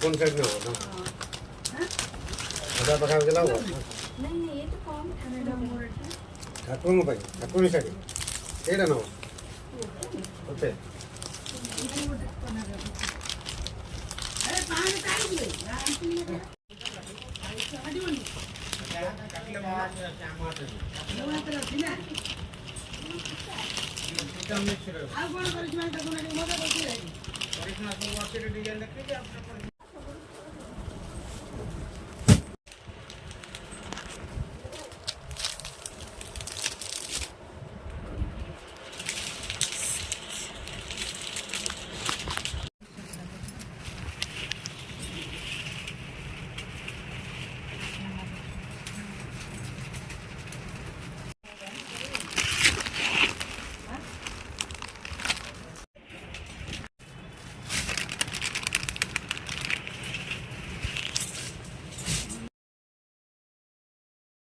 कौन साइड में हो ना आधा पका के लाओ नहीं ये तो कम ठाकुर में भाई ठाकुर साइड केड़ा ना ओके ଆଉ କଣ କରିଛୁ ମାନେ ତାକୁ